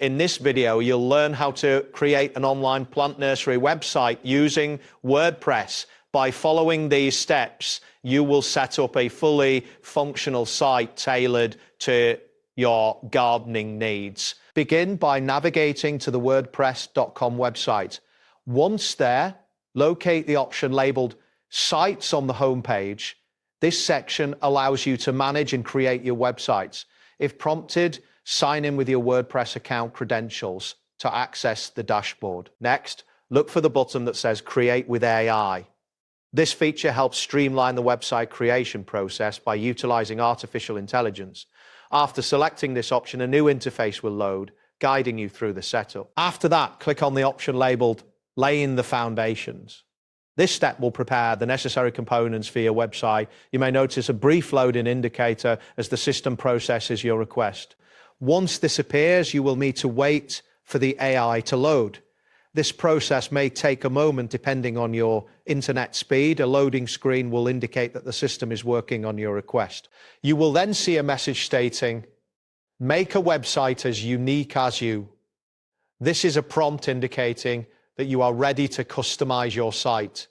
In this video, you'll learn how to create an online plant nursery website using WordPress. By following these steps, you will set up a fully functional site tailored to your gardening needs. Begin by navigating to the WordPress.com website. Once there, locate the option labeled Sites on the homepage. This section allows you to manage and create your websites. If prompted, sign in with your WordPress account credentials to access the dashboard. Next, look for the button that says Create with AI. This feature helps streamline the website creation process by utilizing artificial intelligence. After selecting this option, a new interface will load, guiding you through the setup. After that, click on the option labeled Laying the Foundations. This step will prepare the necessary components for your website. You may notice a brief loading indicator as the system processes your request. Once this appears, you will need to wait for the AI to load. This process may take a moment depending on your internet speed. A loading screen will indicate that the system is working on your request. You will then see a message stating, "Make a website as unique as you." This is a prompt indicating that you are ready to customize your site.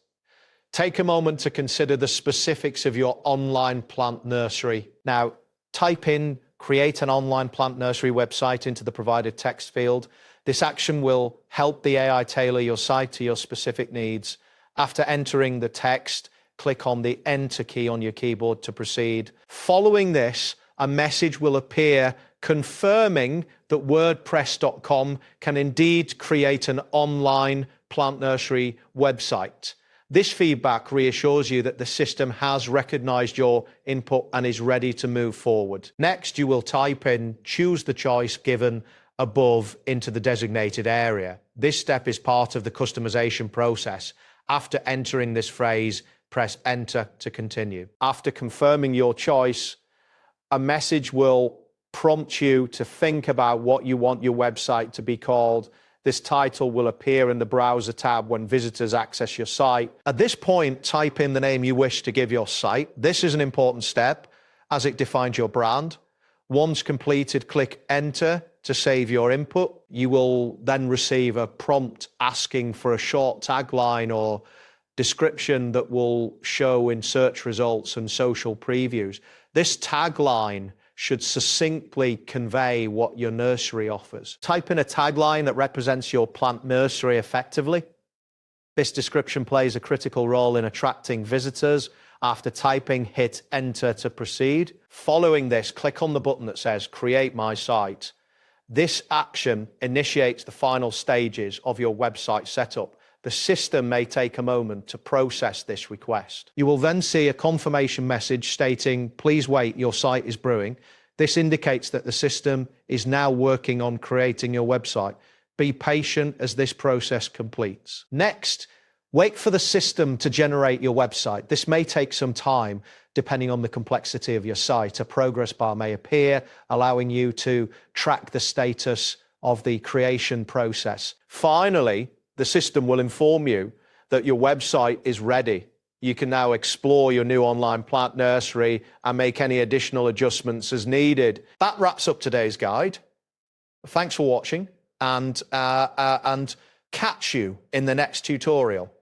Take a moment to consider the specifics of your online plant nursery. Now, type in "Create an online plant nursery website" into the provided text field. This action will help the AI tailor your site to your specific needs. After entering the text, click on the Enter key on your keyboard to proceed. Following this, a message will appear confirming that WordPress.com can indeed create an online plant nursery website. This feedback reassures you that the system has recognized your input and is ready to move forward. Next, you will type in "Choose the choice given above" into the designated area. This step is part of the customization process. After entering this phrase, press Enter to continue. After confirming your choice, a message will prompt you to think about what you want your website to be called. This title will appear in the browser tab when visitors access your site. At this point, type in the name you wish to give your site. This is an important step as it defines your brand. Once completed, click Enter to save your input. You will then receive a prompt asking for a short tagline or description that will show in search results and social previews. This tagline should succinctly convey what your nursery offers. Type in a tagline that represents your plant nursery effectively. This description plays a critical role in attracting visitors. After typing, hit Enter to proceed. Following this, click on the button that says Create My Site. This action initiates the final stages of your website setup. The system may take a moment to process this request. You will then see a confirmation message stating, "Please wait, your site is brewing." This indicates that the system is now working on creating your website. Be patient as this process completes. Next, wait for the system to generate your website. This may take some time depending on the complexity of your site. A progress bar may appear, allowing you to track the status of the creation process. Finally, the system will inform you that your website is ready. You can now explore your new online plant nursery and make any additional adjustments as needed. That wraps up today's guide. Thanks for watching and catch you in the next tutorial.